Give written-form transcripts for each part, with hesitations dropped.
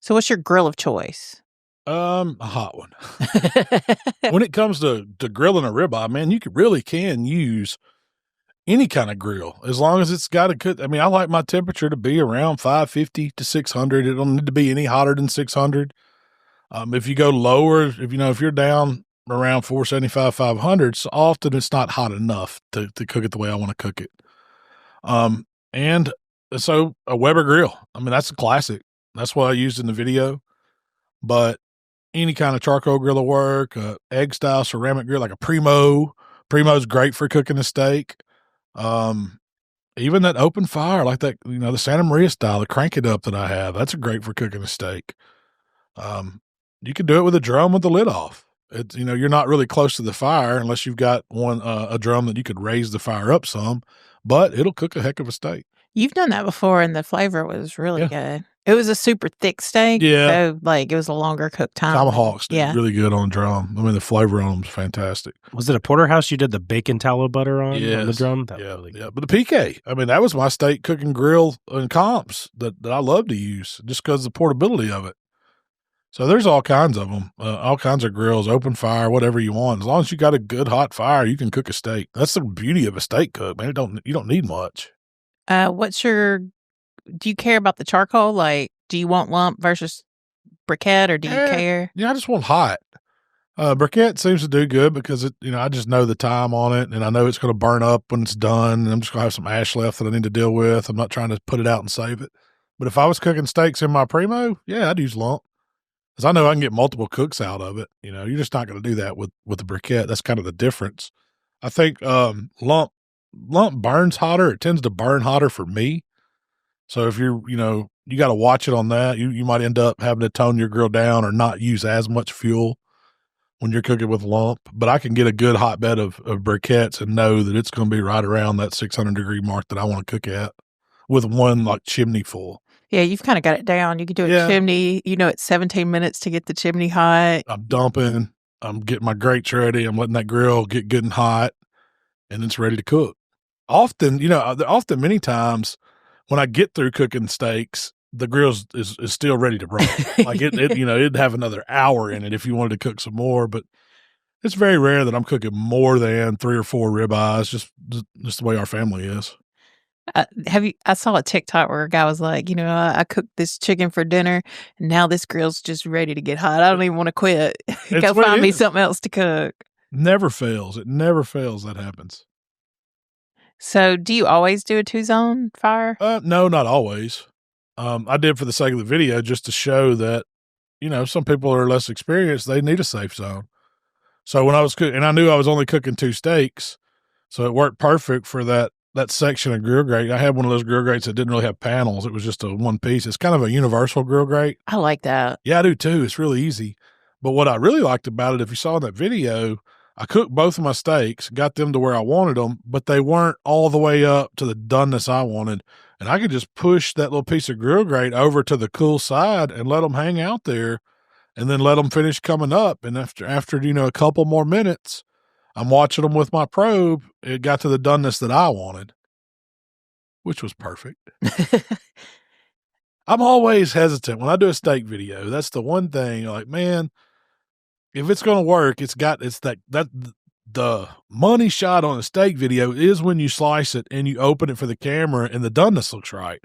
So what's your grill of choice? A hot one. When it comes to grilling a ribeye, man, you really can use any kind of grill as long as it's got a good. I mean, I like my temperature to be around 550 to 600. It don't need to be any hotter than 600. If you go lower, if you're down around 475, 500, so often it's not hot enough to cook it the way I want to cook it. And so a Weber grill. I mean, that's a classic. That's what I used in the video. But any kind of charcoal grill will work, egg style ceramic grill, like a Primo. Primo's great for cooking a steak. Even that open fire, like that, the Santa Maria style, the Crank It Up that I have, that's great for cooking a steak. You can do it with a drum with the lid off. It's, you're not really close to the fire unless you've got a drum that you could raise the fire up some, but it'll cook a heck of a steak. You've done that before, and the flavor was really good. It was a super thick steak. Yeah. So, it was a longer cook time. Tomahawks did really good on drum. I mean, the flavor on them is fantastic. Was it a porterhouse you did the bacon tallow butter on the drum? That was really good. Yeah. But the PK, I mean, that was my steak cooking grill and comps that I love to use just because of the portability of it. So there's all kinds of them, all kinds of grills, open fire, whatever you want. As long as you got a good hot fire, you can cook a steak. That's the beauty of a steak cook, man. You don't need much. Do you care about the charcoal? Like, do you want lump versus briquette, or do you care? Yeah, I just want hot. Briquette seems to do good because I just know the time on it, and I know it's going to burn up when it's done, and I'm just going to have some ash left that I need to deal with. I'm not trying to put it out and save it. But if I was cooking steaks in my Primo, yeah, I'd use lump. Because I know I can get multiple cooks out of it. You're just not going to do that with the briquette. That's kind of the difference. I think lump burns hotter. It tends to burn hotter for me. So if you got to watch it on that. You might end up having to tone your grill down or not use as much fuel when you're cooking with lump. But I can get a good hotbed of briquettes and know that it's going to be right around that 600-degree mark that I want to cook at with one chimney full. Yeah, you've kind of got it down. You can do a chimney. It's 17 minutes to get the chimney hot. I'm dumping. I'm getting my grates ready. I'm letting that grill get good and hot, and it's ready to cook. Often, many times when I get through cooking steaks, the grill is still ready to roll. It'd have another hour in it if you wanted to cook some more, but it's very rare that I'm cooking more than 3 or 4 ribeyes, just the way our family is. I saw a TikTok where a guy was like, I cooked this chicken for dinner, and now this grill's just ready to get hot. I don't even want to quit. Go find me something else to cook. Never fails. It never fails. That happens. So do you always do a 2-zone fire? No, not always. I did for the sake of the video just to show that, some people are less experienced. They need a safe zone. So when I was cooking, and I knew I was only cooking 2 steaks, so it worked perfect for that section of grill grate. I had one of those grill grates that didn't really have panels. It was just a one piece. It's kind of a universal grill grate. I like that. Yeah, I do too. It's really easy. But what I really liked about it, if you saw in that video, I cooked both of my steaks, got them to where I wanted them, but they weren't all the way up to the doneness I wanted. And I could just push that little piece of grill grate over to the cool side and let them hang out there, and then let them finish coming up. And after a couple more minutes, I'm watching them with my probe. It got to the doneness that I wanted, which was perfect. I'm always hesitant when I do a steak video. That's the one thing, man, if it's going to work, the money shot on a steak video is when you slice it and you open it for the camera and the doneness looks right.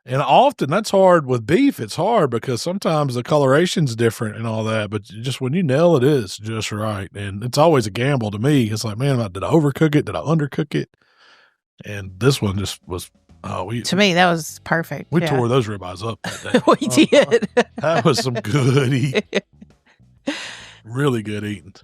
And often that's hard with beef. It's hard because sometimes the coloration's different and all that, but just when you nail it, it's just right. And it's always a gamble to me. It's like, man, did I overcook it? Did I undercook it? And this one just was, to me, that was perfect. We tore those ribeyes up that day. We did. That was some good eating. Really good eating.